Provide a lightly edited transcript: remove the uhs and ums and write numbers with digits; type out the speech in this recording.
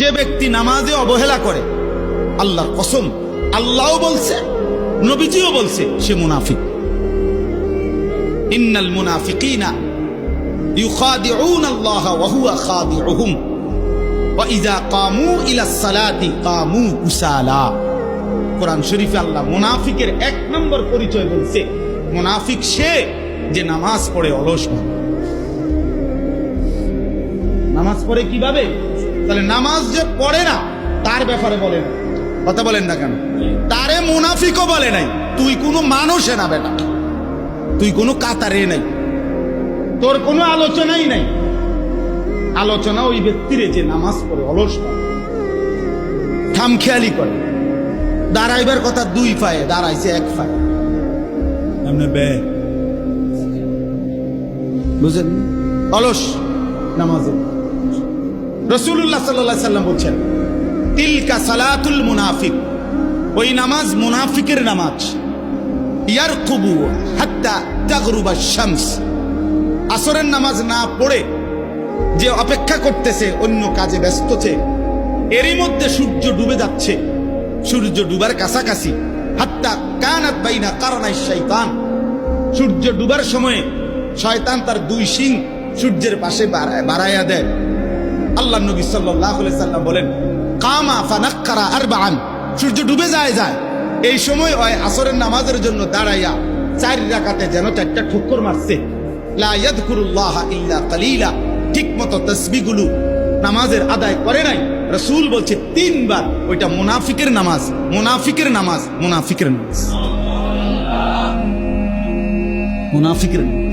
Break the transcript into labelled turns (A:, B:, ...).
A: যে ব্যক্তি নামাজে অবহেলা করে, আল্লাহর কসম, আল্লাহও বলছে নবীজিও বলছে সে মুনাফিক। ইন্নাল মুনাফিকিনা ইউখাদিউনা আল্লাহ ওয়া হুয়া খাদিউহুম ওয়া ইযা কামু ইলাস সালাতি কামু কুসালা। কোরআন শরীফে আল্লাহ মুনাফিকের এক নম্বর পরিচয় বলছে, মুনাফিক সে যে নামাজ পড়ে অলস ভাবে। নামাজ পড়ে কিভাবে? তাহলে নামাজ যে পড়ে না তার ব্যাপারে বলেন, কথা বলেন না কেন? তারে মুনাফিকও বলে নাই। তুই কোনো মানুষে না বেটা, তুই কোনো কাতারে নাই, তোর কোনো আলোচনাই নাই। আলোচনা ওই ব্যক্তিরে যে নামাজ পড়ে অলস ভাবে, খামখেয়ালি করে। দাঁড়াইবার কথা দুই পায়ে, দাঁড়াইছে এক পায়ে, বুঝেন? অলস নামাজে। রাসূলুল্লাহ সাল্লাল্লাহু আলাইহি সাল্লাম বলছেন, তিলকা সালাতুল মুনাফিক, ওই নামাজ মুনাফিকের নামাজ। ইয়ারকুবু হাত্তা তাগরুবা শামস, আসরের নামাজ না পড়ে যে অপেক্ষা করতেছে, অন্য কাজে ব্যস্ত আছে, এরই মধ্যে সূর্য ডুবে যাচ্ছে, সূর্য ডুবার কাছাকাছি। হাত্তা কানাত বাইনা কারনাই শয়তান, সূর্য ডুবার সময়ে শয়তান তার দুই শিং সূর্যের পাশে বাড়াইয়া দেয়। আল্লাহ নবী সাল্লাল্লাহু আলাইহি সাল্লাম বলেন, কামা ফানাক্কারা আরবাআন, সূর্য ডুবে যায় এই সময় ওই আসরের নামাজের জন্য দাঁড়াইয়া 4 রাকাতে যেন 4টা ঠুক্কর মারছে। লা ইয়াযকুরুল্লাহ ইল্লা কালিলা, ঠিকমতো তাসবিহগুলো নামাজের আদায় করে নাই। রাসূল বলছে 3 বার, ওইটা মুনাফিকের নামাজ, মুনাফিকের নামাজ, মুনাফিকের নামাজ, মুনাফিকের নামাজ।